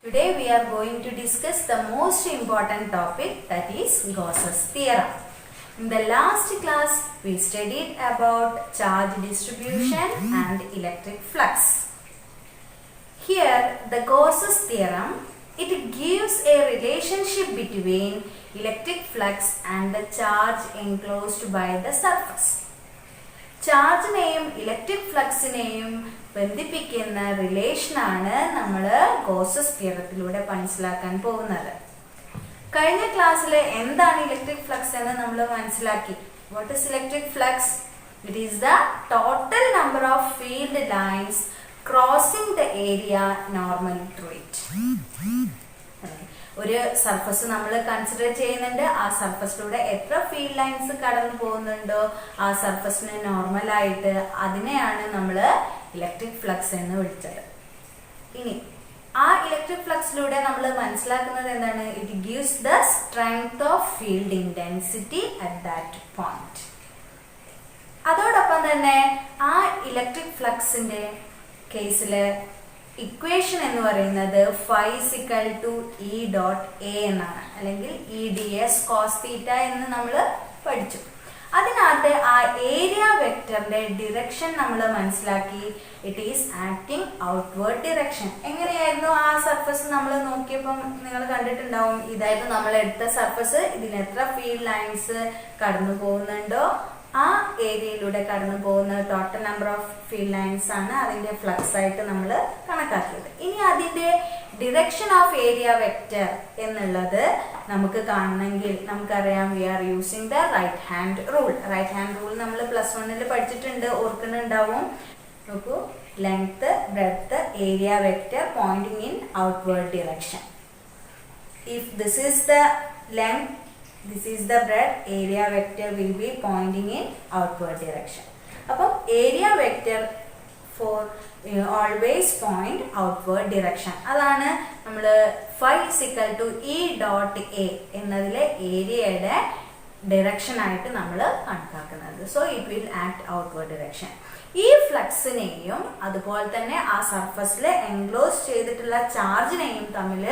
Today we are going to discuss the most important topic, that is Gauss's theorem. In the last class we studied about charge distribution and electric flux. Here the Gauss's theorem, it gives a relationship between electric flux and the charge enclosed by the surface. ചാർജിനെയും electric ഫ്ലക്സിനെയും ബന്ധിപ്പിക്കുന്ന റിലേഷനാണ് നമ്മൾ Gauss's തിയറത്തിലൂടെ മനസ്സിലാക്കാൻ പോകുന്നത്. കഴിഞ്ഞ ക്ലാസ്സിൽ എന്താണ് ഇലക്ട്രിക് ഫ്ലക്സ് എന്ന് നമ്മൾ മനസ്സിലാക്കി. What is electric flux? It is the total number of field lines crossing the area normal through it. ഒരു സർഫസ് നമ്മൾ കൺസിഡർ ചെയ്യുന്നുണ്ട്. ആ സർഫസിലൂടെ എത്ര ഫീൽഡ് ലൈൻസ് കടന്നു പോകുന്നുണ്ടോ ആ സർഫസിന് നോർമലായിട്ട് അതിനെയാണ് നമ്മൾ ഇലക്ട്രിക് ഫ്ലക്സ് എന്ന് വിളിച്ചത്. ഇനി ആ ഇലക്ട്രിക് ഫ്ലക്സിലൂടെ നമ്മൾ മനസ്സിലാക്കുന്നത് എന്താണ്? It gives the strength of field intensity at that point. അതോടൊപ്പം തന്നെ ആ ഇലക്ട്രിക് ഫ്ലക്സിന്റെ കേസില് ഇക്വേഷൻ എന്ന് പറയുന്നത് phi is equal to E dot A എന്നാണ്, അല്ലെങ്കിൽ EDS cos theta എന്ന് നമ്മൾ പഠിച്ചു. അതിനകത്ത് ആ ഏരിയ വെക്ടറിന്റെ ഡിറക്ഷൻ നമ്മൾ മനസ്സിലാക്കി. It is acting outward direction. എങ്ങനെയായിരുന്നു ആ സർഫസ് നമ്മൾ നോക്കിയപ്പം നിങ്ങൾ കണ്ടിട്ടുണ്ടാവും. ഇതായിരുന്നു നമ്മൾ എടുത്ത സർഫസ്. ഇതിന് എത്ര ഫീൽഡ് ലൈൻസ് കടന്നു പോകുന്നുണ്ടോ ആ ഏരിയയിലൂടെ കടന്നു പോകുന്ന total number of field lines ആണ് അതിന്റെ ഫ്ലക്സ് ആയിട്ട് നമ്മൾ കണക്കാക്കിയത്. ഇനി അതിന്റെ ഡിറക്ഷൻ ഓഫ് ഏരിയ വെക്റ്റർ എന്നുള്ളത് നമുക്ക് കാണണമെങ്കിൽ നമുക്കറിയാം, we are using the right hand rule. Right hand rule നമ്മൾ +1 പഠിച്ചിട്ടുണ്ട്, ഓർക്കുന്നുണ്ടാവും. നോക്കൂ, length, breadth, area vector pointing in outward direction. If this is the length, this is the breadth, area vector will be pointing in outward direction. അപ്പോൾ area vector for always point outward direction. അതാണ് നമ്മൾ phi is equal to E dot A എന്നതിലെ ഏരിയയുടെ direction ആയിട്ട് നമ്മൾ കണക്കാക്കുന്നത്. So it will act outward direction. ഈ ഫ്ലക്സിനെയും അതുപോലെ തന്നെ ആ സർഫസിൽ എൻക്ലോസ് ചെയ്തിട്ടുള്ള ചാർജിനെയും തമ്മിൽ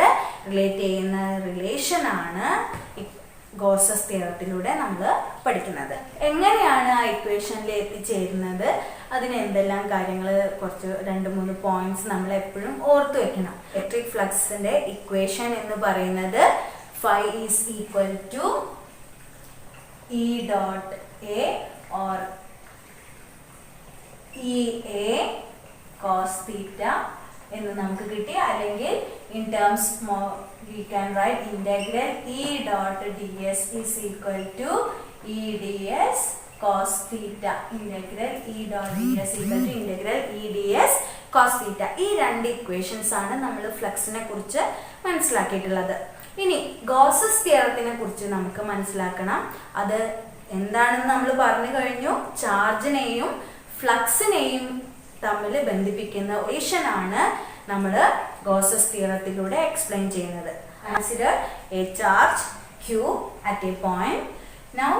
റിലേറ്റ് ചെയ്യുന്ന റിലേഷൻ ആണ് ഗോസസ് തിയറത്തിലൂടെ നമ്മൾ പഠിക്കുന്നത്. എങ്ങനെയാണ് ആ ഇക്വേഷനിൽ എത്തിച്ചേരുന്നത്, അതിന് എന്തെല്ലാം കാര്യങ്ങൾ, കുറച്ച് 2-3 പോയിന്റ്സ് നമ്മൾ എപ്പോഴും ഓർത്തു വെക്കണം. ഇലക്ട്രിക് ഫ്ലക്സിന്റെ ഇക്വേഷൻ എന്ന് പറയുന്നത് phi is equal to E dot A or EA cos theta എന്ന് നമുക്ക് കിട്ടി. അല്ലെങ്കിൽ in terms we can write integral E dot ds is equal to EDS cos theta. Integral E dot ds equal to integral EDS cos theta. ഈ രണ്ട് equations ആണ് നമ്മൾ ഫ്ലക്സിനെ കുറിച്ച് മനസ്സിലാക്കിയിട്ടുള്ളത്. ഇനി ഗോസസ് തിയറത്തിനെ കുറിച്ച് നമുക്ക് മനസ്സിലാക്കണം. അത് എന്താണെന്ന് നമ്മൾ പറഞ്ഞു കഴിഞ്ഞു. ചാർജിനെയും ഫ്ലക്സിനെയും തമ്മിൽ ബന്ധിപ്പിക്കുന്ന റിലേഷനാണ് നമ്മൾ ഗോസസ് തിയറത്തിലൂടെ എക്സ്പ്ലെയിൻ ചെയ്യുന്നത്. Consider A charge Q at A point. Now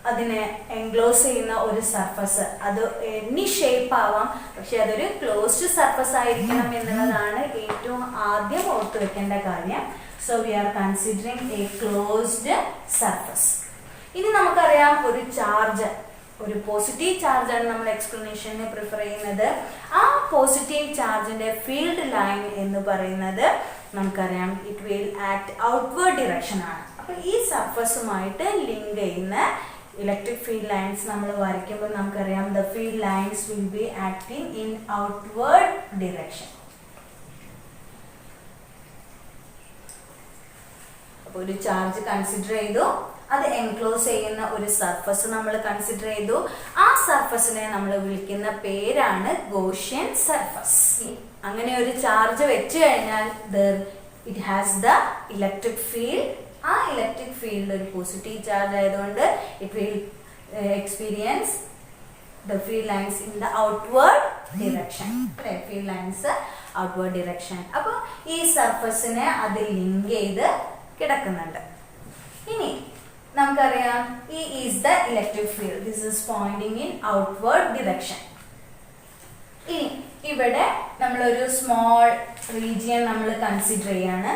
അതിനെ എൻക്ലോസ് ചെയ്യുന്ന ഒരു സർഫസ്, അത് എനി ഷേപ്പ് ആവാം, പക്ഷെ അതൊരു ക്ലോസ്ഡ് സർഫസ് ആയിരിക്കണം എന്നുള്ളതാണ് ഏറ്റവും ആദ്യം ഓർത്തു വെക്കേണ്ട കാര്യം. So we are considering A closed surface. ഇനി നമുക്കറിയാം, ഒരു ചാർജ്, ഒരു പോസിറ്റീവ് ചാർജ് ആണ് നമ്മൾ എക്സ്പ്ലനേഷന് പ്രിഫർ ചെയ്യുന്നത്. ആ പോസിറ്റീവ് ചാർജിന്റെ ഫീൽഡ് ലൈൻ എന്ന് പറയുന്നത് നമുക്കറിയാം it will act outward direction ആണ്. അപ്പൊ ഈ സർഫസുമായിട്ട് ലിങ്ക് ചെയ്യുന്ന ഇലക്ട്രിക് ഫീൽഡ് ലൈൻസ് നമ്മൾ വരയ്ക്കുമ്പോൾ നമുക്കറിയാം the field lines will be acting in outward direction. അപ്പോൾ ഒരു ചാർജ് കൺസിഡർ ചെയ്തു, അത് എൻക്ലോസ് ചെയ്യുന്ന ഒരു സർഫസ് നമ്മൾ കൺസിഡർ ചെയ്തു. ആ സർഫസിനെ നമ്മൾ വിളിക്കുന്ന പേരാണ് ഗോഷ്യൻ സർഫസ്. അങ്ങനെ ഒരു ചാർജ് വെച്ച് കഴിഞ്ഞാൽ it has the electric field. ആ ഇലക്ട്രിക് ഫീൽഡ് ഒരു പോസിറ്റീവ് ചാർജ് ആയതുകൊണ്ട് it will experience the field lines in the outward direction. Field lines outward direction. അപ്പോൾ ഈ സർഫസിനെ അത് ലിങ്ക് ചെയ്ത് കിടക്കുന്നുണ്ട്. ഇനി നമുക്കറിയാം E is the electric field. This is pointing in outward direction. ഇനി ഇവിടെ നമ്മളൊരു സ്മോൾ റീജിയൻ നമ്മൾ കൺസിഡർ ചെയ്യാണ്.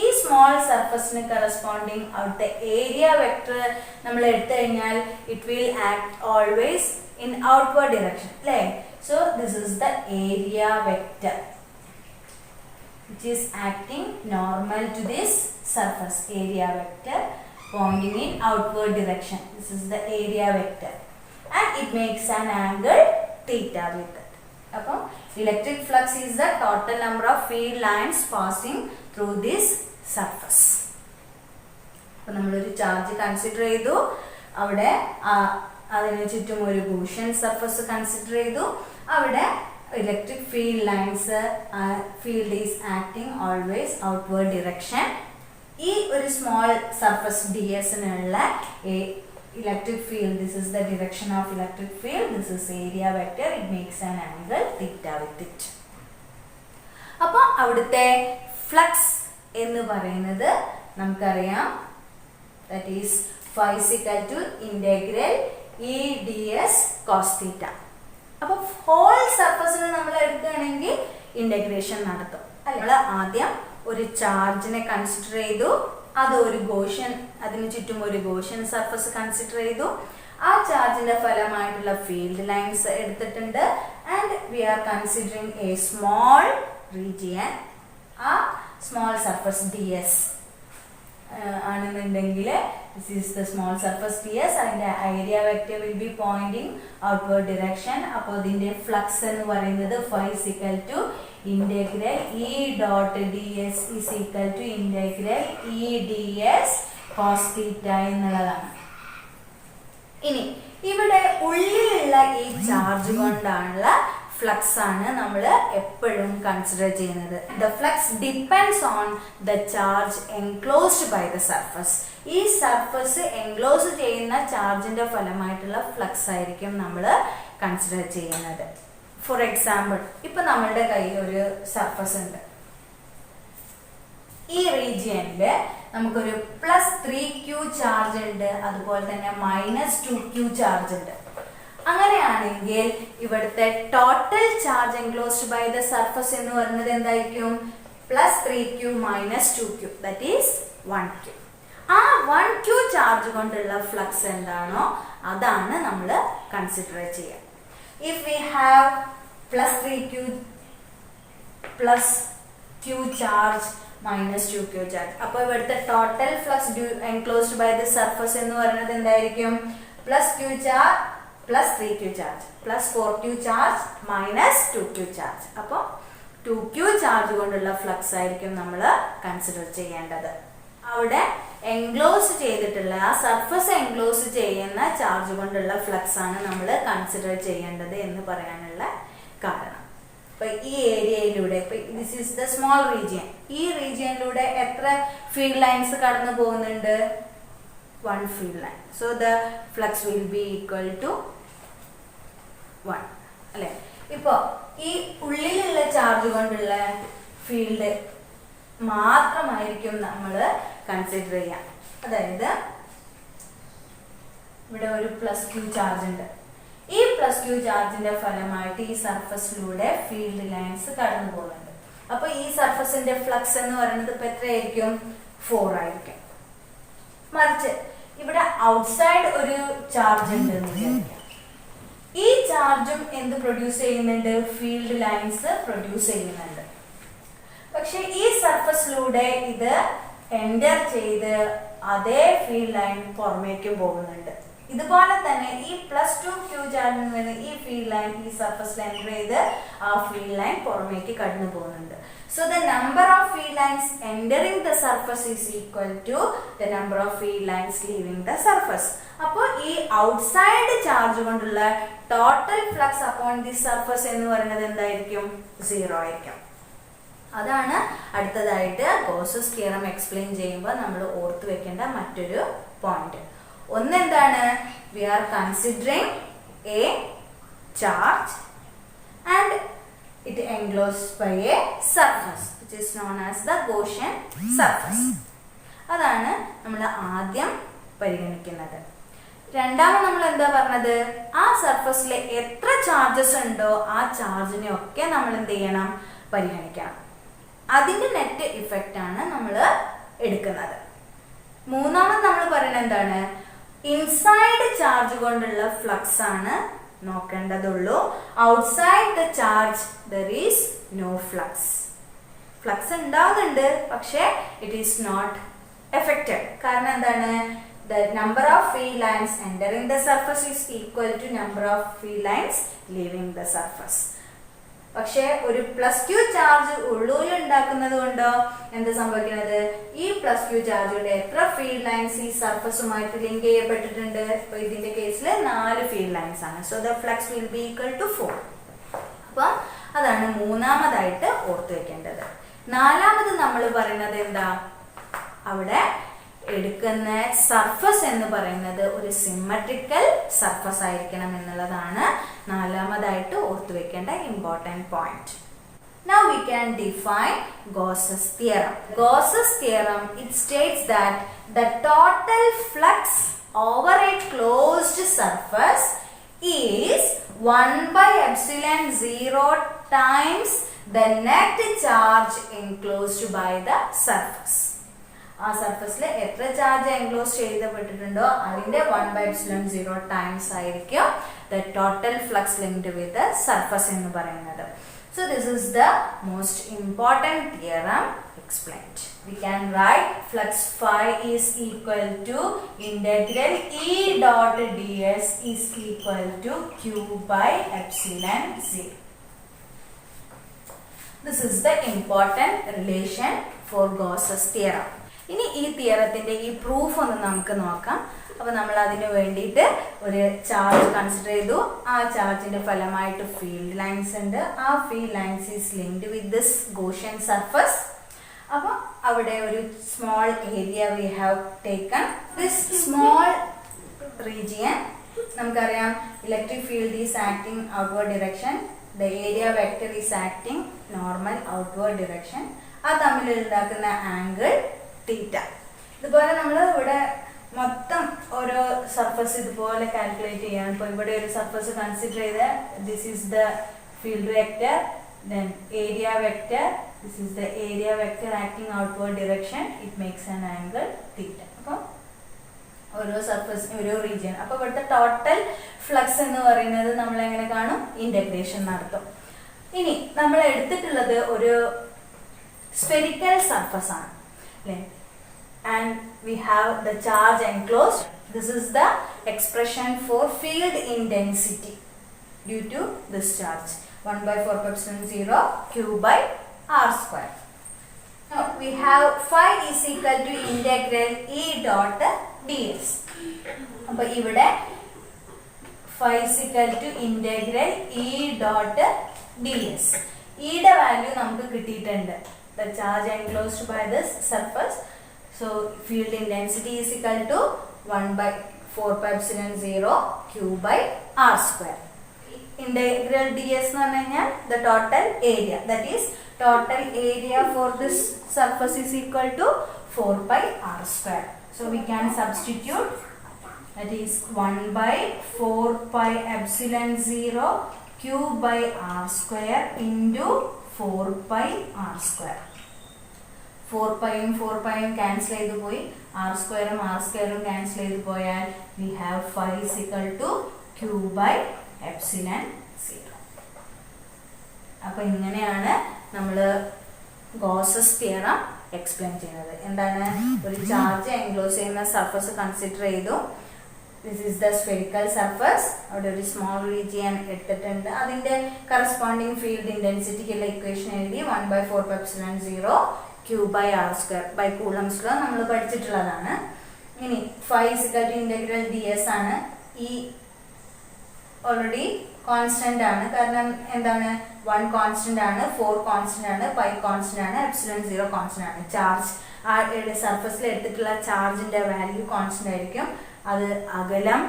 ഈ സ്മോൾ സർഫസിന് കറസ്പോണ്ടിങ് അവിടുത്തെ ഏരിയ വെക്ടർ നമ്മൾ എടുത്തു കഴിഞ്ഞാൽ it will act always in outward direction അല്ലേ. So this is the area vector which is acting normal to this surface. Area vector pointing in outward direction. This is the area vector and it makes an angle theta with it. Appo electric flux is the total number of field lines passing through this surface. appo nammal oru charge consider cheyidu, avade adinu chuttum oru Gaussian surface consider cheyidu, avade electric field lines, field is acting always outward direction. ഈ ഒരു small surface ds നുള്ള electric field, this is the direction of electric field, this is area vector, it makes an angle theta with it. അപ്പോൾ അവിടുത്തെ flux എന്ന് പറയുന്നത് നമുക്കറിയാം, that is phi is equal to integral E ds cos theta. അപ്പോൾ whole സർഫസിന് നമ്മൾ എടുക്കുകയാണെങ്കിൽ integration നടത്തും അല്ലേ. നമ്മൾ ആദ്യം ഒരു ചാർജിനെ കൺസിഡർ ചെയ്തു, അത് ഒരു ഗോഷ്യൻ, അതിന് ചുറ്റും ഒരു ഗോഷ്യൻ സർഫസ് കൺസിഡർ ചെയ്തു. ആ ചാർജിന്റെ ഫലമായിട്ടുള്ള ഫീൽഡ് ലൈൻസ് എടുത്തിട്ടുണ്ട് and we are considering A small region. ആ സ്മോൾ സർഫസ് ഡി എസ് ആണെന്നുണ്ടെങ്കിൽ this is the small surface ds and the area vector will be pointing outward direction. അപ്പോൾ ഇതിന്റെ flux എന്ന് പറയുന്നത് phi is equal to integral E dot ds is equal to integral E ds cos theta എന്നുള്ളതാണ്. ഇനി ഇവിടെ ഉള്ളിലുള്ള ഈ charge കൊണ്ടാണുള്ള flux ആണ് നമ്മൾ എപ്പോഴും കൺസിഡർ ചെയ്യുന്നത്. The flux depends on the charge enclosed by the surface. ഈ സർഫസ് എൻക്ലോസ് ചെയ്യുന്ന ചാർജിന്റെ ഫലമായിട്ടുള്ള ഫ്ലക്സ് ആയിരിക്കും നമ്മൾ കൺസിഡർ ചെയ്യുന്നത്. ഫോർ എക്സാമ്പിൾ, ഇപ്പൊ നമ്മളുടെ കയ്യിൽ ഒരു സർഫസ് ഉണ്ട്. ഈ റീജിയനിൽ നമുക്കൊരു +3q ചാർജ് ഉണ്ട്, അതുപോലെ തന്നെ -2q ചാർജ് ഉണ്ട്. അങ്ങനെയാണെങ്കിൽ ഇവിടുത്തെ total charge enclosed by the surface എന്ന് പറയുന്നത് എന്തായിരിക്കും? +3q - 2q, that is 1q. ആ 1q ചാർജ് കൊണ്ടുള്ള ഫ്ലക്സ് എന്താണോ അതാണ് നമ്മൾ കൺസിഡർ ചെയ്യുക. If we have +3q +q charge -2q charge, അപ്പോൾ ഇവിടുത്തെ total flux enclosed by the surface എന്ന് പറയുന്നത് എന്തായിരിക്കും? +q charge +3q charge +4q charge -2q charge. അപ്പോൾ 2q ചാർജ് കൊണ്ടുള്ള ഫ്ലക്സ് ആയിരിക്കും നമ്മൾ കൺസിഡർ ചെയ്യേണ്ടത്. അവിടെ എൻക്ലോസ് ചെയ്തിട്ടുള്ള ആ സർഫസ് എൻക്ലോസ് ചെയ്യുന്ന ചാർജ് കൊണ്ടുള്ള ഫ്ലക്സ് ആണ് നമ്മൾ കൺസിഡർ ചെയ്യേണ്ടത് എന്ന് പറയാനുള്ള കാരണം. അപ്പൊ ഈ ഏരിയയിലൂടെ, this is the small region, ഈ റീജിയനിലൂടെ എത്ര ഫീൽഡ് ലൈൻസ് കടന്നു പോകുന്നുണ്ട്? 1 field line. So the flux will be equal to 1 അല്ലേ. ഇപ്പോൾ ഈ ഉള്ളിലുള്ള ചാർജ് കൊണ്ടുള്ള ഫീൽഡ് മാത്രമായിരിക്കും നമ്മൾ കൺസിഡർ ചെയ്യാം. അതായത് ഇവിടെ ഒരു +q ചാർജ് ഉണ്ട്. ഈ +q ചാർജിന്റെ ഫലമായിട്ട് ഈ സർഫസിലൂടെ ഫീൽഡ് ലൈൻസ് കടന്നു പോകുന്നുണ്ട്. അപ്പൊ ഈ സർഫസിന്റെ ഫ്ലക്സ് എന്ന് പറയുന്നത് ഇപ്പൊ എത്രയായിരിക്കും? 4 ആയിരിക്കും. മറിച്ച് ഇവിടെ ഔട്ട്സൈഡ് ഒരു ചാർജ് ഉണ്ട് എന്ന് വിചാരിക്കാം. ഈ ചാർജും എന്ത് പ്രൊഡ്യൂസ് ചെയ്യുന്നുണ്ട്? ഫീൽഡ് ലൈൻസ് പ്രൊഡ്യൂസ് ചെയ്യുന്നുണ്ട്. പക്ഷെ ഈ സർഫസിലൂടെ ഇത് എൻറ്റർ ചെയ്ത് അതേ ഫീൽഡ് ലൈൻ പുറമേക്കും പോകുന്നുണ്ട്. ഇതുപോലെ തന്നെ ഈ +2q ചാർജിൽ നിന്ന് ഈ ഫീൽഡ് ലൈൻ ഈ സർഫസിൽ എൻറ്റർ ചെയ്ത് ആ ഫീൽഡ് ലൈൻ പുറമേക്ക് കടന്നു പോകുന്നുണ്ട്. So the number of field lines entering the surface is equal to the number of field lines leaving the surface. അപ്പോൾ ഈ ഔട്ട്സൈഡ് ചാർജ് കൊണ്ടുള്ള total flux upon the surface എന്ന് പറയുന്നത് എന്തായിരിക്കും? 0 ആയിരിക്കും. അതാണ് അടുത്തതായിട്ട് ഗോസസ് തിയറം എക്സ്പ്ലെയിൻ ചെയ്യുമ്പോൾ നമ്മൾ ഓർത്ത് വെക്കേണ്ട മറ്റൊരു പോയിന്റ്. ഒന്ന് എന്താണ്? We are considering a charge and it enclosed by a surface which is known as the Gaussian surface. അതാണ് നമ്മൾ ആദ്യം പരിഗണിക്കുന്നത്. രണ്ടാമത് നമ്മൾ എന്താ പറഞ്ഞത്? ആ സർഫസിൽ എത്ര ചാർജസ് ഉണ്ടോ ആ ചാർജിനെ ഒക്കെ നമ്മൾ എന്ത് ചെയ്യണം? പരിഗണിക്കണം. അതിന്റെ നെറ്റ് ഇഫക്റ്റ് ആണ് നമ്മൾ എടുക്കുന്നത്. മൂന്നാമത് നമ്മൾ പറയുന്നത് എന്താണ്? ഇൻസൈഡ് ചാർജ് കൊണ്ടുള്ള ഫ്ലക്സ് ആണ് നോക്കേണ്ടതുള്ളൂ. Outside the charge there is no flux. Flux ഉണ്ടാവുന്നുണ്ട്, പക്ഷേ ഇറ്റ് ഈസ് നോട്ട് എഫക്റ്റഡ്. കാരണം എന്താണ്? The number of field lines entering the surface is equal to number of field lines leaving the surface. പക്ഷേ ഒരു plus Q charge ഉള്ളിൽ ഉണ്ടാക്കുന്നത് കൊണ്ടോ എന്ത് സംഭവിക്കുന്നത്? ഈ പ്ലസ് ക്യൂ ചാർജിന്റെ എത്ര ഫീൽഡ് ലൈൻസ് ഈ സർഫസുമായിട്ട് ലിങ്ക് ചെയ്യപ്പെട്ടിട്ടുണ്ട്? ഇപ്പൊ ഇതിന്റെ കേസിൽ 4 ഫീൽഡ് ലൈൻസ് ആണ്. So the flux will be equal to 4. അപ്പം അതാണ് മൂന്നാമതായിട്ട് ഓർത്തു വെക്കേണ്ടത്. നാലാമത് നമ്മൾ പറയുന്നത് എന്താ? അവിടെ എടുക്കുന്ന സർഫസ് എന്ന് പറയുന്നത് ഒരു സിമ്മട്രിക്കൽ സർഫസ് ആയിരിക്കണം എന്നുള്ളതാണ് നാലാമതായിട്ട് ഓർത്തു വെക്കേണ്ട important point. Now we can define Gauss's theorem. Gauss's theorem, it states that the total flux over a closed surface is 1 by epsilon 0 times the net charge enclosed by the surface. ആ സർഫസിൽ എത്ര charge enclose ചെയ്യപ്പെട്ടിട്ടുണ്ടോ അതിന്റെ 1 by epsilon 0 times ആയിരിക്കും the total flux linked with the surface എന്ന് പറയുന്നത്. So this is the most important theorem explained. We can write flux phi is equal to integral E dot ds is equal to Q by epsilon 0. This is the important relation for Gauss's theorem. ഇനി ഈ തിയറത്തിന്റെ ഈ proof ഒന്ന് നമുക്ക് നോക്കാം. അപ്പൊ നമ്മൾ അതിനു വേണ്ടിയിട്ട് ഒരു ചാർജ് കൺസിഡർ ചെയ്തു. ആ ചാർജിന്റെ ഫലമായിട്ട് ഫീൽഡ് ലൈൻസ് ഉണ്ട്. ആ field lines is linked with this Gaussian surface. അപ്പൊ അവിടെ ഒരു small area we have taken. This small region നമുക്കറിയാം electric field is acting outward direction. The area vector is acting normal outward direction. ആ തമ്മിൽ ഉണ്ടാക്കുന്ന angle തീറ്റ. ഇതുപോലെ നമ്മൾ ഇവിടെ മൊത്തം ഓരോ സർഫസ് ഇതുപോലെ കാൽക്കുലേറ്റ് ചെയ്യാൻ. ഇപ്പോൾ ഇവിടെ ഒരു സർഫസ് കൺസിഡർ ചെയ്ത് this is the field vector, then area vector, this is the area vector acting outward direction, it makes an angle theta. അപ്പം ഓരോ സർഫസ് ഓരോ റീജിയൻ. അപ്പോൾ ഇവിടുത്തെ ടോട്ടൽ ഫ്ലക്സ് എന്ന് പറയുന്നത് നമ്മൾ എങ്ങനെ കാണും? ഇന്റഗ്രേഷൻ നടത്തും. ഇനി നമ്മൾ എടുത്തിട്ടുള്ളത് ഒരു സ്ഫെറിക്കൽ സർഫസ് ആണ്. And we have the charge enclosed. This is the expression for field intensity due to this charge. 1 by 4 pi epsilon 0 Q by R square. Now we have phi is equal to integral E dot ds. അപ്പോൾ ഇവിടെ phi is equal to integral E dot ds. E യുടെ value നമുക്ക് കിട്ടിയിട്ടുണ്ട്. The charge enclosed by this surface. So field intensity is equal to 1 by 4 pi epsilon 0 Q by R square. Integral ds എന്ന് പറഞ്ഞു കഴിഞ്ഞാൽ the total area, that is total area for this surface is equal to 4 pi R square. So we can substitute, that is 1 by 4 pi epsilon 0 Q by R square into 4 pi R square. 4 പൈയും 4 പൈയും cancel ചെയ്ത് പോയി, R സ്ക്വയറും R സ്ക്വയറും cancel ചെയ്ത് പോയാൽ we have phi is equal to Q by epsilon 0. അപ്പൊ ഇങ്ങനെയാണ് നമ്മൾ Gauss's theorem explain ചെയ്യുന്നത്. എന്താണ്? ഒരു ചാർജ് എൻക്ലോസ് ചെയ്യുന്ന സർഫസ് കൺസിഡർ ചെയ്തു. This is the spherical surface. അവിടെ ഒരു സ്മോൾ റീജിയൻ എടുത്തിട്ടുണ്ട്. അതിന്റെ കറസ്പോണ്ടിങ് ഫീൽഡ് ഇന്റൻസിറ്റിക്കുള്ള ഇക്വേഷൻ എഴുതി 1 by 4 pi epsilon 0 Q by R square by Coulomb's law നമ്മൾ പഠിച്ചിട്ടുള്ളതാണ്. ഇനി phi is equal to integral ds ആണ്. ഈ ഓൾറെഡി കോൺസ്റ്റന്റ് ആണ്. കാരണം എന്താണ്? 1 കോൺസ്റ്റന്റ് ആണ്, 4 കോൺസ്റ്റന്റ് ആണ്, pi കോൺസ്റ്റന്റ് ആണ്, epsilon 0 കോൺസ്റ്റന്റ് ആണ്. ചാർജ് ആ സർഫസിൽ എടുത്തിട്ടുള്ള ചാർജിന്റെ വാല്യൂ കോൺസ്റ്റന്റ് ആയിരിക്കും. അത് അകലം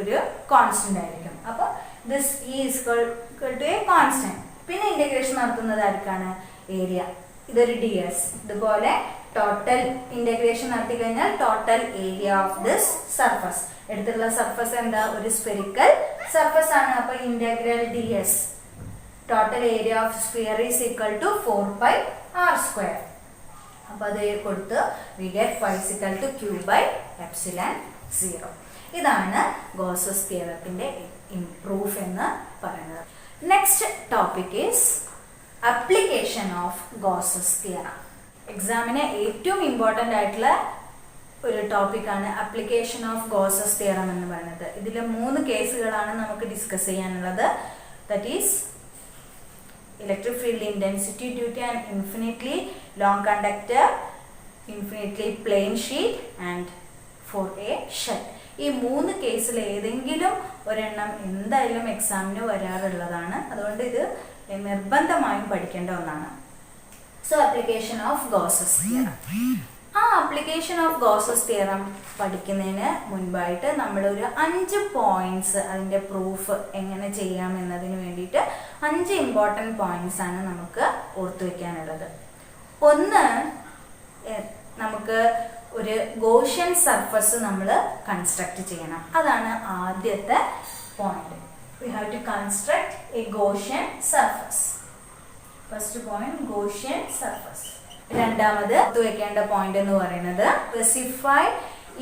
ഒരു കോൺസ്റ്റന്റ് ആയിരിക്കും. അപ്പോൾ this is equal to a constant. പിന്നെ ഇന്റഗ്രേഷൻ നടത്തുന്നത് ആർക്കാണ്? ഏരിയ. ഇതൊരു ds. ഇതുപോലെ ടോട്ടൽ ഇന്റഗ്രേഷൻ നടത്തി കഴിഞ്ഞാൽ total area of this surface. എടുത്തിട്ടുള്ള സർഫസ് എന്താ? ഒരു സ്ഫെറിക്കൽ സർഫസ് ആണ്. അപ്പൊ integral ds total area of sphere is equal to 4πr². അപ്പോൾ അത് കൊടുത്ത് we get phi is equal to q by epsilon 0. ഇതാണ് ഗോസസ് തിയറത്തിന്റെ പ്രൂഫ് എന്ന് പറയുന്നത്. Next topic is application of Gauss's theorem. എക്സാമിന് ഏറ്റവും ഇമ്പോർട്ടൻ്റ് ആയിട്ടുള്ള ഒരു ടോപ്പിക്കാണ് അപ്ലിക്കേഷൻ ഓഫ് ഗോസസ് തിയറം എന്ന് പറയുന്നത്. ഇതിൽ 3 കേസുകളാണ് നമുക്ക് ഡിസ്കസ് ചെയ്യാനുള്ളത്. That is electric field intensity due to an infinitely long conductor, infinitely plane sheet and for a shell. ഈ 3 കേസിൽ ഏതെങ്കിലും ഒരെണ്ണം എന്തായാലും എക്സാമിന് വരാറുള്ളതാണ്. അതുകൊണ്ട് ഇത് നിർബന്ധമായും പഠിക്കേണ്ട ഒന്നാണ്. So application of Gauss's theorem. ആ അപ്ലിക്കേഷൻ ഓഫ് ഗോസസ് തിയറം പഠിക്കുന്നതിന് മുൻപായിട്ട് നമ്മളൊരു 5 പോയിന്റ്സ് അതിൻ്റെ പ്രൂഫ് എങ്ങനെ ചെയ്യാം എന്നതിന് വേണ്ടിയിട്ട് 5 ഇമ്പോർട്ടൻറ്റ് പോയിന്റ്സ് ആണ് നമുക്ക് ഓർത്തു വയ്ക്കാനുള്ളത്. ഒന്ന്, നമുക്ക് ഒരു ഗോഷ്യൻ സർഫസ് നമ്മൾ കൺസ്ട്രക്ട് ചെയ്യണം. അതാണ് ആദ്യത്തെ point. We have to construct a Gaussian surface. First point Gaussian surface. രണ്ടാമത് വെക്കേണ്ട പോയിന്റ് എന്ന് പറയുന്നത് സ്പെസിഫൈ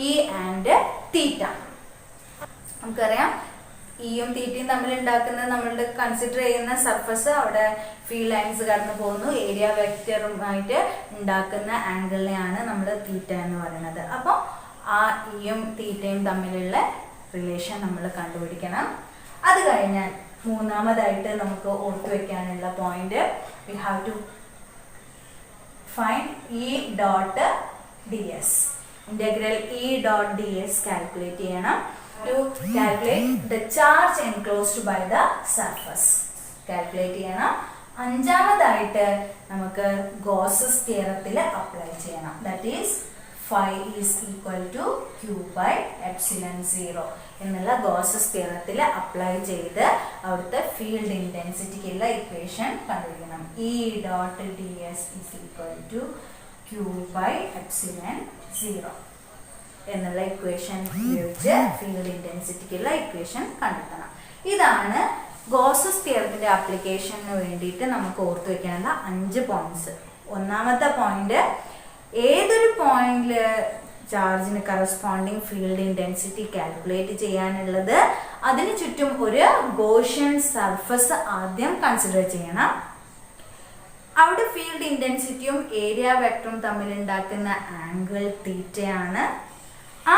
ഇ ആൻഡ് തീറ്റ. നമുക്കറിയാം ഇയും തീറ്റയും തമ്മിൽ ഉണ്ടാക്കുന്നത് നമ്മളുടെ കൺസിഡർ ചെയ്യുന്ന സർഫസ്, അവിടെ ഫീൽഡ് ലൈൻസ് കടന്നു പോകുന്നു. ഏരിയ വെക്ടറുമായിട്ട് ഉണ്ടാക്കുന്ന ആംഗിളിനെയാണ് നമ്മൾ തീറ്റ എന്ന് പറയുന്നത്. അപ്പോൾ ആ ഇയും തീറ്റയും തമ്മിലുള്ള റിലേഷൻ നമ്മൾ കണ്ടുപിടിക്കണം. അത് കഴിഞ്ഞാൽ മൂന്നാമതായിട്ട് നമുക്ക് ഓർത്തു വെക്കാനുള്ള point we have to find E dot ds. Integral E dot ds calculate ചെയ്യണം. To calculate the charge enclosed by the surface. Calculate ചെയ്യണം. അഞ്ചാമതായിട്ട് നമുക്ക് ഗോസസ് തിയറത്തിൽ അപ്ലൈ ചെയ്യണം. That is phi is equal to q by epsilon 0 എന്നുള്ള Gauss's തിയറത്തിൽ apply ചെയ്ത് അവിടുത്തെ field ഇന്റൻസിറ്റിക്കുള്ള ഇക്വേഷൻ കണ്ടുപിടിക്കണം. E dot ds is equal to q by epsilon 0 എന്നുള്ള ഇക്വേഷൻ ഉപയോഗിച്ച് ഫീൽഡ് ഇന്റൻസിറ്റിക്കുള്ള ഇക്വേഷൻ കണ്ടെത്തണം. ഇതാണ് ഗോസസ് തിയറത്തിന്റെ ആപ്ലിക്കേഷന് വേണ്ടിയിട്ട് നമുക്ക് ഓർത്തു വെക്കാനുള്ള 5 പോയിന്റ്സ്. ഒന്നാമത്തെ പോയിന്റ്, ഏതൊരു പോയിന്റില് ചാർജിന് കറസ്പോണ്ടിങ് ഫീൽഡ് ഇന്റൻസിറ്റി കാൽക്കുലേറ്റ് ചെയ്യാനുള്ളത് അതിന് ചുറ്റും ഒരു ഗോഷ്യൻ സർഫസ് ആദ്യം കൺസിഡർ ചെയ്യണം. അവിടെ ഫീൽഡ് ഇന്റൻസിറ്റിയും ഏരിയ വെക്ടറും തമ്മിൽ ഉണ്ടാക്കുന്ന ആംഗിൾ തീറ്റയാണ്. ആ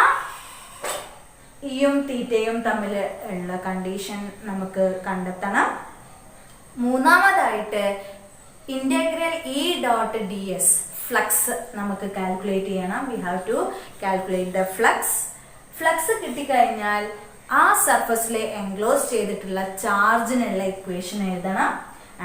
ഇയും തീറ്റയും തമ്മിൽ ഉള്ള കണ്ടീഷൻ നമുക്ക് കണ്ടെത്തണം. മൂന്നാമതായിട്ട് integral E dot D s flux നമുക്ക് കാൽക്കുലേറ്റ് ചെയ്യണം. We have to calculate the flux. Flux കിട്ടിക്കഴിഞ്ഞാൽ ആ സർഫസിലെ എൻക്ലോസ് ചെയ്തിട്ടുള്ള ചാർജിനുള്ള ഇക്വേഷൻ എഴുതണം.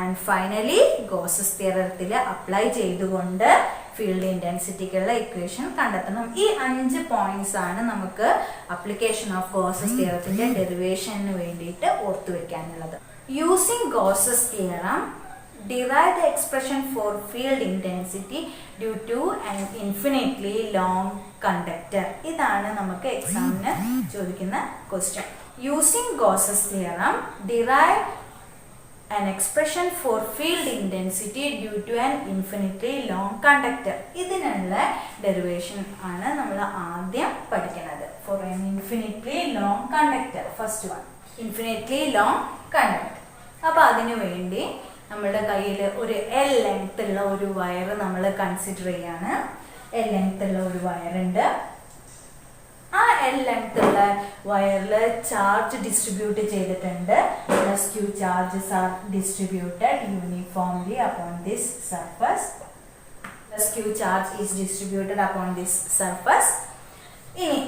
ആൻഡ് ഫൈനലി ഗോസസ് തിയറത്തിൽ അപ്ലൈ ചെയ്തുകൊണ്ട് ഫീൽഡ് ഇന്റൻസിറ്റിക്കുള്ള ഇക്വേഷൻ കണ്ടെത്തണം. ഈ 5 പോയിന്റ്സ് ആണ് നമുക്ക് അപ്ലിക്കേഷൻ ഓഫ് ഗോസസ് തിയറത്തിന്റെ ഡെറിവേഷന് വേണ്ടിയിട്ട് ഓർത്തു വെക്കാനുള്ളത്. Using Gauss's theorem, derive the expression for field intensity due to an infinitely long conductor. ഇതാണ് നമുക്ക് എക്സാമിന് ചോദിക്കുന്ന question. Using Gauss's theorem, derive an expression for field intensity due to an infinitely long conductor. ഇതിനുള്ള derivation ആണ് നമ്മൾ ആദ്യം പഠിക്കുന്നത്. For an infinitely long conductor, first one, infinitely long conductor. അപ്പോൾ അതിനു വേണ്ടി നമ്മുടെ കയ്യിൽ ഒരു എൽ ലെങ്ത് ഉള്ള ഒരു വയർ നമ്മൾ കൺസിഡർ ചെയ്യാണ്. എൽ ലെങ്ത് ഉള്ള ഒരു വയറുണ്ട്. ആ എൽ ലെങ്ത് ഉള്ള വയറിൽ ചാർജ് ഡിസ്ട്രിബ്യൂട്ട് ചെയ്തിട്ടുണ്ട്. Plus Q charges are distributed uniformly upon this surface. Plus Q charge is distributed upon this surface. ഇനി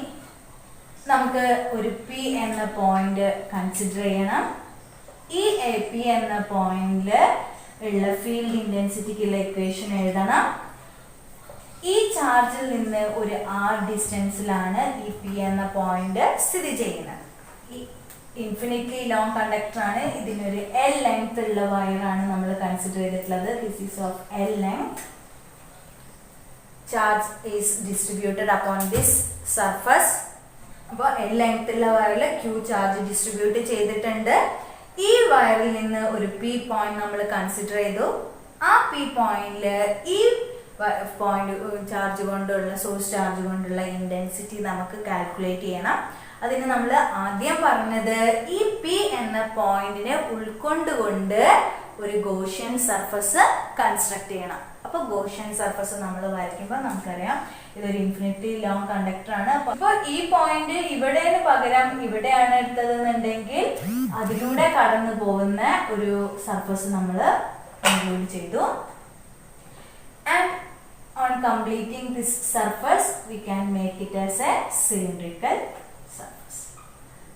നമുക്ക് ഒരു പി എന്ന പോയിന്റ് കൺസിഡർ ചെയ്യണം. ഈ എ പി എന്ന പോയിന്റിൽ ഉള്ള ഫീൽഡ് ഇന്റൻസിറ്റിക്കുള്ള ഇക്വേഷൻ എഴുതണം. ഈ ചാർജിൽ നിന്ന് ഒരു ആർ ഡിസ്റ്റൻസിലാണ് ഈ പി എന്ന പോയിന്റ് സ്ഥിതി ചെയ്യുന്നത്. ഈ ഇൻഫിനിറ്റ്ലി ലോങ് കണ്ടക്ടർ ആണ്. ഇതിനൊരു എൽ ലെങ്ത് ഉള്ള വയറാണ് നമ്മൾ കൺസിഡർ ചെയ്തിട്ടുള്ളത്. This is of L length. Charge is distributed upon this surface. അപ്പോൾ എൽ ലെങ്ത് ഉള്ള വയറിൽ ക്യൂ ചാർജ് ഡിസ്ട്രിബ്യൂട്ട് ചെയ്തിട്ടുണ്ട്. ഈ വയറിൽ നിന്ന് ഒരു പി പോയിന്റ് നമ്മൾ കൺസിഡർ ചെയ്തു. ആ പി പോയിന്റില് ഈ പോയിന്റ് ചാർജ് കൊണ്ടുള്ള സോഴ്സ് ചാർജ് കൊണ്ടുള്ള ഇന്റൻസിറ്റി നമുക്ക് കാൽക്കുലേറ്റ് ചെയ്യണം. അതിന് നമ്മൾ ആദ്യം പറഞ്ഞത് ഈ പി എന്ന പോയിന്റിനെ ഉൾക്കൊണ്ടുകൊണ്ട് ഒരു ഗോഷ്യൻ സർഫസ് കൺസ്ട്രക്ട് ചെയ്യണം. അപ്പൊ ഗോഷ്യൻ സർഫസ് നമ്മൾ വരയ്ക്കുമ്പോൾ നമുക്കറിയാം ഇതൊരു ഇൻഫിനിറ്റി ലോങ് കണ്ടക്ടർ ആണ്. അപ്പൊ ഈ പോയിന്റ് ഇവിടെ പകരം ഇവിടെയാണ് എടുത്തതെന്നുണ്ടെങ്കിൽ അതിലൂടെ കടന്നു പോകുന്ന ഒരു സർഫസ് നമ്മൾ കൺക്ലൂഡ് ചെയ്തു. And on completing this surface we can make it as a cylindrical surface.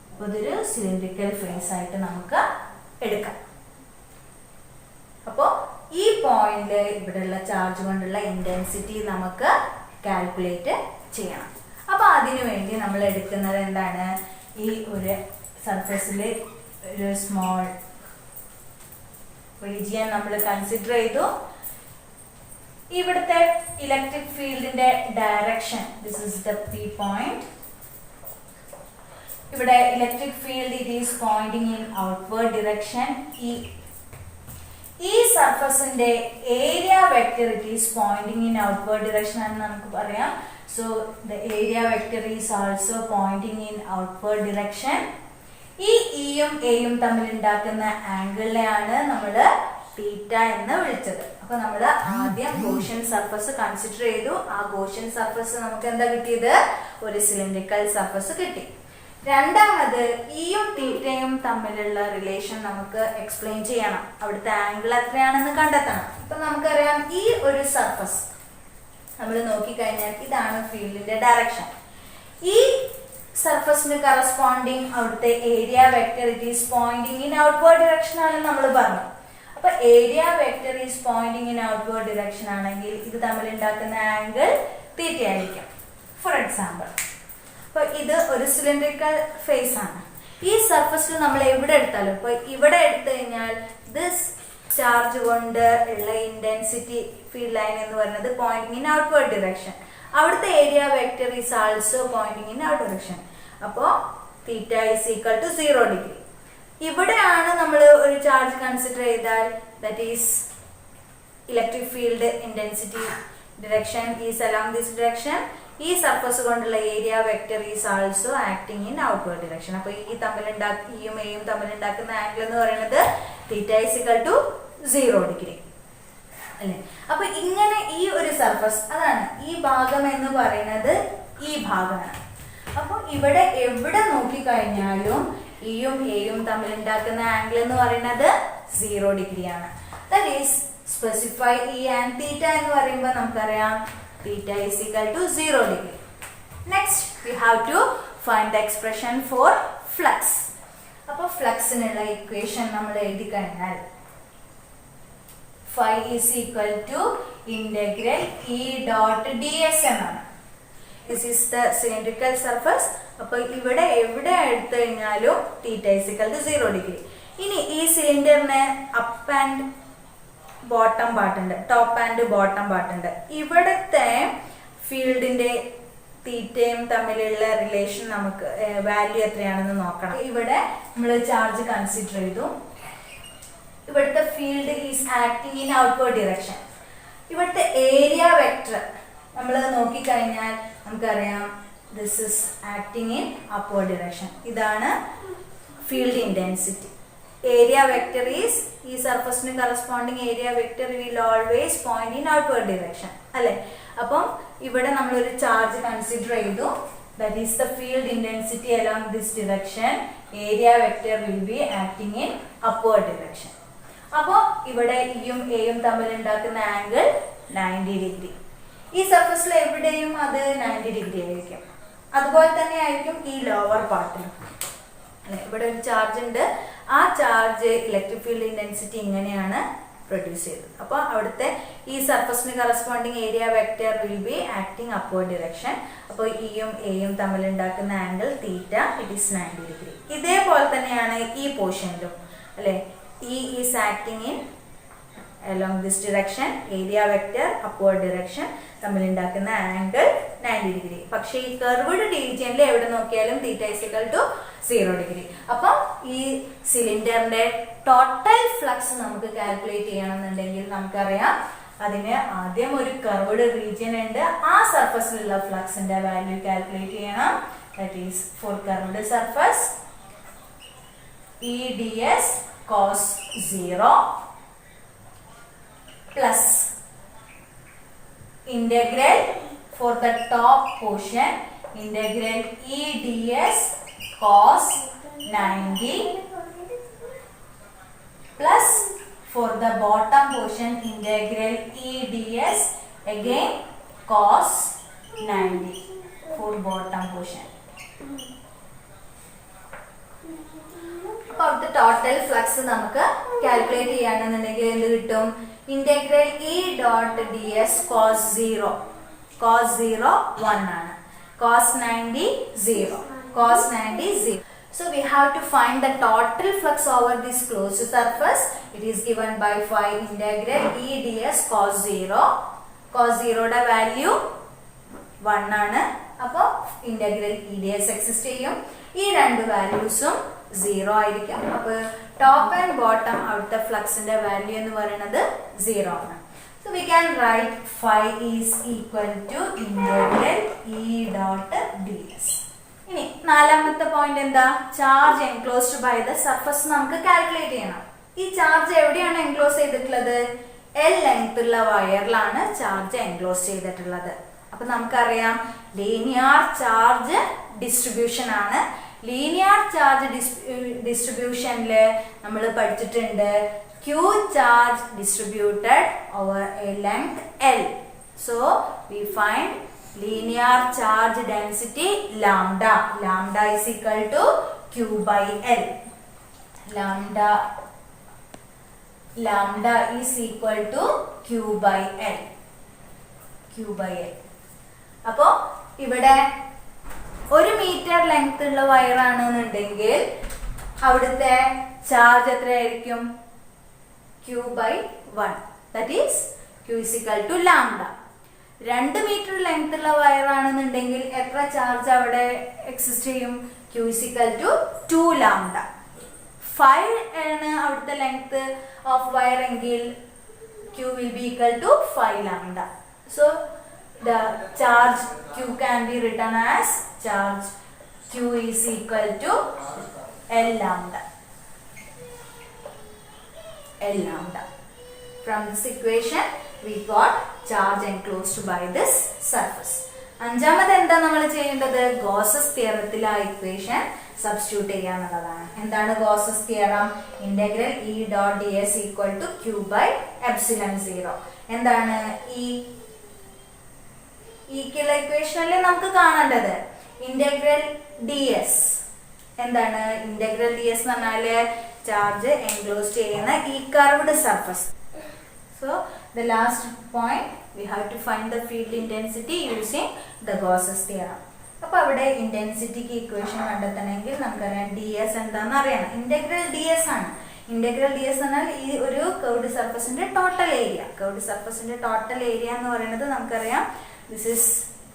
അപ്പോൾ ഇതൊരു സിലിണ്ടറിക്കൽ ഫേസ് ആയിട്ട് നമുക്ക് എടുക്കാം. അപ്പോൾ ഈ പോയിന്റ് ഇവിടെയുള്ള ചാർജ് കൊണ്ടുള്ള ഇന്റൻസിറ്റി നമുക്ക് കാൽക്കുലേറ്റ് ചെയ്യണം. അപ്പോൾ അതിനു വേണ്ടി നമ്മൾ എടുക്കുന്നത് എന്താണ്, ഈ ഒരു സർഫസിൽ ഒരു സ്മോൾ റീജിയൻ നമ്മൾ കൺസിഡർ ചെയ്തു. ഇവിടുത്തെ ഇലക്ട്രിക് ഫീൽഡിന്റെ direction, this is the P point. ഇവിടെ electric field it is pointing in outward direction. ഈ സർഫസിന്റെ area vector it is pointing in outward direction ആണെന്ന് നമുക്ക് പറയാം. So the area vector is also pointing in outward direction. ഈ ഇയും എയും തമ്മിൽ ഉണ്ടാക്കുന്ന ആംഗിളിനെയാണ് നമ്മൾ തീറ്റ എന്ന് വിളിച്ചത്. അപ്പൊ നമ്മൾ ആദ്യം ഗോഷ്യൻ സർഫസ് കൺസിഡർ ചെയ്തു. ആ ഗോഷ്യൻ സർഫസ് നമുക്ക് എന്താ കിട്ടിയത്, ഒരു സിലിണ്ടറിക്കൽ സർഫസ് കിട്ടി. രണ്ടാമത് ഇയും തീറ്റയും തമ്മിലുള്ള റിലേഷൻ നമുക്ക് എക്സ്പ്ലെയിൻ ചെയ്യണം. അവിടുത്തെ ആംഗിൾ എത്രയാണെന്ന് കണ്ടെത്തണം. ഇപ്പൊ നമുക്കറിയാം ഈ ഒരു സർഫസ് നമ്മൾ നോക്കിക്കഴിഞ്ഞാൽ ഇതാണ് ഫീൽഡിന്റെ ഡയറക്ഷൻ. ഈ സർഫസിന് കറസ്പോണ്ടിങ് അവിടുത്തെ area vector it is pointing in outward direction ആണെന്ന് നമ്മൾ പറഞ്ഞു. അപ്പൊ area vector is pointing in outward direction ആണെങ്കിൽ ഇത് തമ്മിൽ ഉണ്ടാക്കുന്ന ആംഗിൾ തീറ്റ ആയിരിക്കും. ഫോർ എക്സാമ്പിൾ, അപ്പൊ ഇത് ഒരു സിലിണ്ടറിക്കൽ ഫേസ് ആണ്. ഈ സർഫസിൽ നമ്മൾ എവിടെ എടുത്താലും, ഇപ്പൊ ഇവിടെ എടുത്തു കഴിഞ്ഞാൽ ദിസ് ചാർജ് കൊണ്ട് ഉള്ള ഇന്റൻസിറ്റി ഫീൽഡ് ലൈൻ എന്ന് പറയുന്നത് പോയിന്റിംഗ് ഇൻ ഔട്ട്വേർഡ് ഡിറക്ഷൻ. അവിടുത്തെ area vector is also pointing in outward direction. അപ്പോ theta is equal to 0 degree. ഇവിടെയാണ് നമ്മൾ ഒരു ചാർജ് കൺസിഡർ ചെയ്താൽ that is electric field intensity direction is along this direction. ഈ surface കൊണ്ടുള്ള area vector is also acting in outward direction. അപ്പൊ ഇയും എയും തമ്മിൽ ഉണ്ടാക്കുന്ന ആംഗിൾ എന്ന് പറയുന്നത് theta is equal to 0 degree അല്ലെ. അപ്പൊ ഇങ്ങനെ ഈ ഒരു സർഫസ്, അതാണ് ഈ ഭാഗം എന്ന് പറയുന്നത് ഈ ഭാഗമാണ്. അപ്പൊ ഇവിടെ എവിടെ നോക്കിക്കഴിഞ്ഞാലും ഇയും എയും തമ്മിൽ ഉണ്ടാക്കുന്ന ആംഗിൾ എന്ന് പറയുന്നത് 0 ഡിഗ്രിയാണ്. That is specify E and theta എന്ന് പറയുമ്പോൾ നമുക്കറിയാം theta is equal to 0 degree. Next we have to find the expression for flux. അപ്പോൾ ഫ്ലക്സിനുള്ള ഇക്വേഷൻ നമ്മൾ എഴുതി കഴിഞ്ഞാൽ phi is equal to integral E dot ds എന്നാണ്. This is the cylindrical surface. അപ്പോൾ ഇവിടെ എവിടെ എടുത്തു കഴിഞ്ഞാലും theta is equal to 0 degree. ഇനി ഈ സിലിണ്ടറിന് അപ്പ് ആൻഡ് ബോട്ടം പാർട്ടുണ്ട്, ടോപ്പ് ആൻഡ് ബോട്ടം പാർട്ടുണ്ട്. ഇവിടുത്തെ ഫീൽഡിന്റെ തീറ്റയും തമ്മിലുള്ള റിലേഷൻ നമുക്ക് വാല്യൂ എത്രയാണെന്ന് നോക്കണം. ഇവിടെ നമ്മൾ ചാർജ് കൺസിഡർ ചെയ്തു. ഇവിടുത്തെ field is acting in outward direction. ഇവിടുത്തെ ഏരിയ വെക്ടർ നമ്മൾ നോക്കിക്കഴിഞ്ഞാൽ നമുക്കറിയാം this is acting in upward direction. ഇതാണ് field intensity. Area vector is, ഈ സർഫസിന് corresponding area vector will always point in outward direction അല്ലെ. അപ്പം ഇവിടെ നമ്മളൊരു ചാർജ് കൺസിഡർ ചെയ്തു. That is the field intensity along this direction. Area vector will be acting in upward direction. അപ്പോൾ ഇവിടെ ഇയും എയും തമ്മിൽ ഉണ്ടാക്കുന്ന ആംഗിൾ 90 ഡിഗ്രി. ഈ സർഫസിൽ എവിടെയും അത് 90 ഡിഗ്രി ആയിരിക്കും. അതുപോലെ തന്നെ ആയിരിക്കും ഈ ലോവർ പാർട്ടിലും അല്ലെ. ഇവിടെ ഒരു ചാർജ് ഉണ്ട്. ആ ചാർജ് ഇലക്ട്രിക് ഫീൽഡ് ഇന്റൻസിറ്റി ഇങ്ങനെയാണ് പ്രൊഡ്യൂസ് ചെയ്തത്. അപ്പോൾ അവിടുത്തെ ഈ സർഫസിന് corresponding area vector will be acting upward direction. അപ്പോൾ ഇയും എയും തമ്മിൽ ഉണ്ടാക്കുന്ന angle theta it is 90 degree. ഇതേപോലെ തന്നെയാണ് ഈ പോർഷനിലും അല്ലെ. E is acting in along this direction, area vector upward direction തമ്മിൽ ഉണ്ടാക്കുന്ന ആംഗിൾ 90 ഡിഗ്രി. പക്ഷെ ഈ കർവ്ഡ് റീജിയനിൽ എവിടെ നോക്കിയാലും theta is equal to 0 degree. അപ്പം ഈ സിലിണ്ടറിന്റെ ടോട്ടൽ ഫ്ലക്സ് നമുക്ക് കാൽക്കുലേറ്റ് ചെയ്യണമെന്നുണ്ടെങ്കിൽ നമുക്കറിയാം അതിന് ആദ്യം ഒരു കർവ്ഡ് റീജിയൻ ഉണ്ട്. ആ സർഫസിലുള്ള ഫ്ലക്സിന്റെ വാല്യൂ കാൽക്കുലേറ്റ് ചെയ്യണം. That is for curved surface EDS cos 0 plus integral for the top portion integral EDS cos 90 plus for the bottom portion integral EDS again cos 90 for bottom portion. അപ്പോൾ അവിടുത്തെ total flux നമുക്ക് calculate ചെയ്യുകയാണെന്നുണ്ടെങ്കിൽ എന്ത് കിട്ടും? Integral E dot ds cos 0 cos 0 1 ആണ്, cos 90 0, cos 90 0. So we have to find the total flux over this closed surface. It is given by 5 integral E ds cos 0. Cos 0 യുടെ value 1 ആണ്. അപ്പോൾ integral E ds exist ചെയ്യും. ഈ രണ്ട് വാല്യൂസും 0 ആയിരിക്കും. അപ്പോൾ top and bottom അവിടുത്തെ ഫ്ലക്സിന്റെ value എന്ന് പറയുന്നത് 0 ആണ്. So we can write phi is equal to integral E dot ds. ഇനി നാലാമത്തെ പോയിന്റ് എന്താ? Charge enclosed by the surface നമുക്ക് കാൽക്കുലേറ്റ് ചെയ്യണം. ഈ ചാർജ് എവിടെയാണ് എൻക്ലോസ് ചെയ്തിട്ടുള്ളത്? L ലെങ്ത് ഉള്ള വയറിലാണ് ചാർജ് എൻക്ലോസ് ചെയ്തിട്ടുള്ളത്. അപ്പൊ നമുക്കറിയാം ലീനിയർ ചാർജ് ഡിസ്ട്രിബ്യൂഷൻ ആണ്. ലീനിയർ ചാർജ് ഡിസ്ട്രിബ്യൂഷനിൽ നമ്മൾ പഠിച്ചിട്ടുണ്ട് Q charge distributed over a length L. So we find linear charge density lambda. Lambda is equal to Q by L. Lambda is equal to Q by L. Q by L. അപ്പോ ഇവിടെ 1 metre length ഉള്ള വയറാണെന്നുണ്ടെങ്കിൽ അവിടുത്തെ charge എത്രയായിരിക്കും? Q by 1. That is Q is equal to lambda. 2 metre length ഉള്ള വയറാണെന്നുണ്ടെങ്കിൽ എത്ര charge അവിടെ exist ചെയ്യും? Q is equal to 2 lambda. 5 ആണ് അവിടുത്തെ ലെങ്ത് ഓഫ് വയർ എങ്കിൽ Q will be equal to 5 lambda. So the charge Q can be written as charge Q is equal to L lambda. L lambda. From this equation we got charge enclosed by this surface. അഞ്ചാമത് എന്താ നമ്മൾ ചെയ്യേണ്ടത്? Gauss's തിയറത്തിൽ ആ equation substitute ചെയ്യാന്നുള്ളതാണ്. എന്താണ് Gauss's theorem? Integral E dot ds equal to Q by epsilon 0. എന്താണ് ഈ ഈക്കുള്ള ഇക്വേഷനിൽ നമുക്ക് കാണേണ്ടത് ഇന്റഗ്രൽ ds. എന്താണ് ഇന്റഗ്രൽ ds എന്ന് പറഞ്ഞാല് ചാർജ് എൻക്ലോസ് ചെയ്യുന്ന ഈ curved surface. So the last point we have to find the field intensity using the Gauss's theorem. അപ്പോൾ അവിടെ ഇന്റൻസിറ്റിക്ക് ഇക്വേഷൻ കണ്ടെത്തണമെങ്കിൽ നമുക്കറിയാം ds എന്താണെന്ന് അറിയണം. ഇന്റഗ്രൽ ds ആണ്. ഇന്റഗ്രൽ ds എന്നാൽ ഈ ഒരു കർവ്ഡ് സർഫസിന്റെ ടോട്ടൽ ഏരിയ. കർവ്ഡ് സർഫസിന്റെ ടോട്ടൽ ഏരിയ എന്ന് പറയുന്നത് നമുക്കറിയാം this is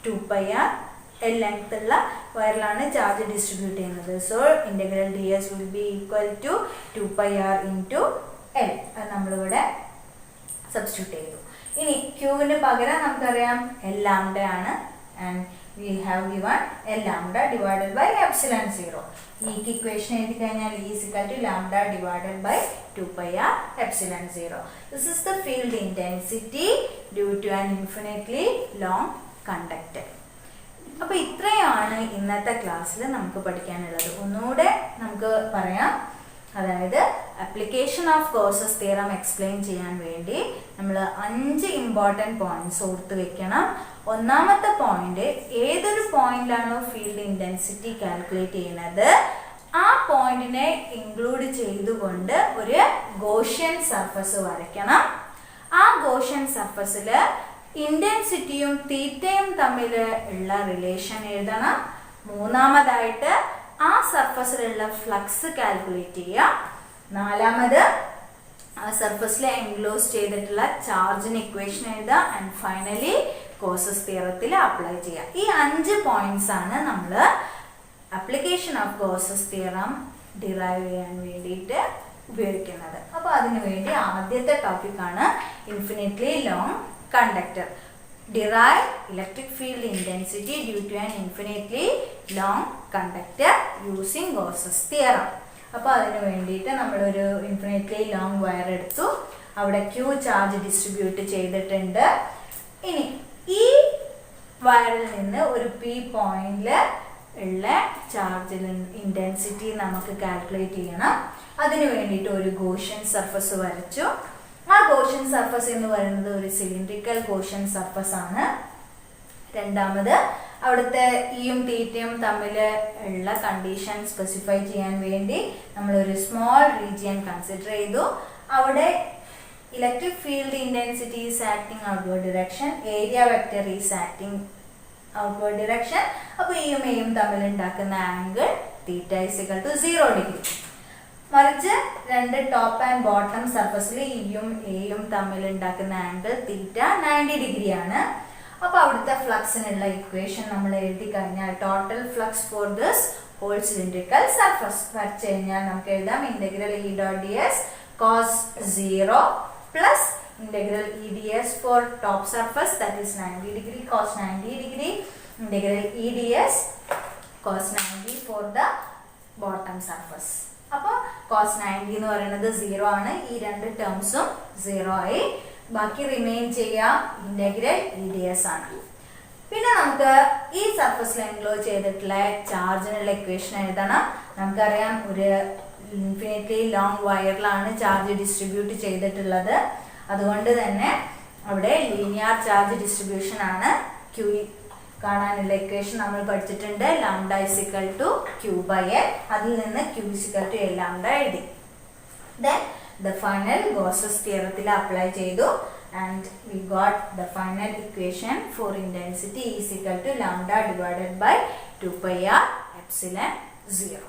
2πr. L length ഉള്ള വയറിലാണ് ചാർജ് ഡിസ്ട്രിബ്യൂട്ട് ചെയ്യുന്നത്. So integral ds will be equal to 2πr into L. അത് നമ്മളിവിടെ സബ്സ്റ്റിറ്റ്യൂട്ട് ചെയ്തു. ഇനി Qന് പകരം നമുക്കറിയാം L lambda ആണ്. And we have given L lambda divided by epsilon 0. ഈ ഇക്വേഷൻ എഴുതി കഴിഞ്ഞാൽ E is equal to lambda divided by 2πr epsilon 0. This is the field intensity due to an infinitely long conductor. അപ്പൊ ഇത്രയാണ് ഇന്നത്തെ ക്ലാസ്സിൽ നമുക്ക് പഠിക്കാനുള്ളത്. ഒന്നുകൂടെ നമുക്ക് പറയാം. അതായത് application of Gauss's theorem explain ചെയ്യാൻ വേണ്ടി നമ്മൾ 5 ഇമ്പോർട്ടൻറ്റ് പോയിന്റ്സ് ഓർത്ത് വെക്കണം. ഒന്നാമത്തെ പോയിന്റ്, ഏതൊരു പോയിന്റിലാണോ ഫീൽഡ് ഇന്റൻസിറ്റി കാൽക്കുലേറ്റ് ചെയ്യുന്നത് ആ പോയിന്റിനെ ഇൻക്ലൂഡ് ചെയ്തുകൊണ്ട് ഒരു ഗോഷ്യൻ സർഫസ് വരയ്ക്കണം. ആ ഗോഷ്യൻ സർഫസിൽ ഇന്റൻസിറ്റിയും തീറ്റയും തമ്മിൽ ഉള്ള റിലേഷൻ എഴുതണം. മൂന്നാമതായിട്ട് ആ സർഫസിലുള്ള ഫ്ലക്സ് കാൽക്കുലേറ്റ് ചെയ്യുക. നാലാമത് ആ സർഫസിൽ എൻക്ലോസ് ചെയ്തിട്ടുള്ള ചാർജിന് ഇക്വേഷൻ എഴുതുക. ആൻഡ് ഫൈനലി ഗോസസ് തിയറത്തിൽ അപ്ലൈ ചെയ്യാം. ഈ 5 പോയിന്റ്സ് ആണ് നമ്മൾ application of Gauss's theorem derive ചെയ്യാൻ വേണ്ടിയിട്ട് ഉപയോഗിക്കുന്നത്. അപ്പോൾ അതിനു വേണ്ടി ആദ്യത്തെ ടോപ്പിക്കാണ് infinitely long conductor. Derive electric field intensity due to an infinitely long conductor using Gauss's theorem. അപ്പോൾ അതിനു വേണ്ടിയിട്ട് നമ്മളൊരു ഇൻഫിനിറ്റ്ലി ലോങ് വയർ എടുത്തു, അവിടെ Q ചാർജ് ഡിസ്ട്രിബ്യൂട്ട് ചെയ്തിട്ടുണ്ട്. ഇനി ഈ വയറിൽ നിന്ന് ഒരു P പോയിന്റിൽ ഉള്ള ചാർജ് ഇന്റൻസിറ്റി നമുക്ക് കാൽക്കുലേറ്റ് ചെയ്യണം. അതിനു വേണ്ടിയിട്ട് ഒരു ഗോഷ്യൻ സർഫസ് വരച്ചു. ആ ഗോഷ്യൻ സർഫസ് എന്ന് പറയുന്നത് ഒരു സിലിണ്ടറിക്കൽ ഗോഷ്യൻ സർഫസ് ആണ്. രണ്ടാമത് അവിടുത്തെ ഇയും തീറ്റയും തമ്മിൽ ഉള്ള കണ്ടീഷൻ സ്പെസിഫൈ ചെയ്യാൻ വേണ്ടി നമ്മളൊരു സ്മോൾ റീജിയൻ കൺസിഡർ ചെയ്തു. അവിടെ electric field intensity is acting outward direction, area vector is acting outward direction. അപ്പോൾ ഇയും എയും തമ്മിൽ ഉണ്ടാക്കുന്ന angle theta is equal to 0 degree. മറിച്ച് രണ്ട് ടോപ്പ് ആൻഡ് ബോട്ടം സർഫസിൽ ഇയും എയും തമ്മിൽ ഉണ്ടാക്കുന്ന ആംഗിൾ തീറ്റ 90 ഡിഗ്രി ആണ്. അപ്പോൾ അവിടുത്തെ ഫ്ലക്സിനുള്ള ഇക്വേഷൻ നമ്മൾ എഴുതി കഴിഞ്ഞാൽ total flux for this whole cylindrical surface വരച്ചു കഴിഞ്ഞാൽ നമുക്ക് എഴുതാം integral E dot D S cos 0 plus integral EDS for top surface, that is 90 degree cos 90 degree, integral EDS cos 90 for the bottom surface. അപ്പോൾ cos 90 എന്ന് പറയുന്നത് 0 ആണ്. ഈ രണ്ട് ടേംസും 0 ആയി. ബാക്കി റിമെയിൻ ചെയ്യാം ഇന്റഗ്രൽ EDS ആണ്. പിന്നെ നമുക്ക് ഈ സർഫസിൽ എൻക്ലോസ് ചെയ്തിട്ടുള്ള ചാർജിനുള്ള ഇക്വേഷൻ എഴുതണം. നമുക്കറിയാം ഒരു ഇൻഫിനിറ്റ്ലി ലോങ് വയറിലാണ് ചാർജ് ഡിസ്ട്രിബ്യൂട്ട് ചെയ്തിട്ടുള്ളത്. അതുകൊണ്ട് തന്നെ അവിടെ ലീനിയർ ചാർജ് ഡിസ്ട്രിബ്യൂഷൻ ആണ്. Q കാണാനുള്ള ഇക്വേഷൻ നമ്മൾ പഠിച്ചിട്ടുണ്ട്. Lambda is equal to Q/L. അതിൽ നിന്ന് Q is equal to L lambda എഴുതി. ദെൻ ദ ഫൈനൽ ഗോസസ് തിയറത്തിൽ അപ്ലൈ ചെയ്തു and we got the final equation for intensity is equal to lambda divided by 2πr epsilon 0.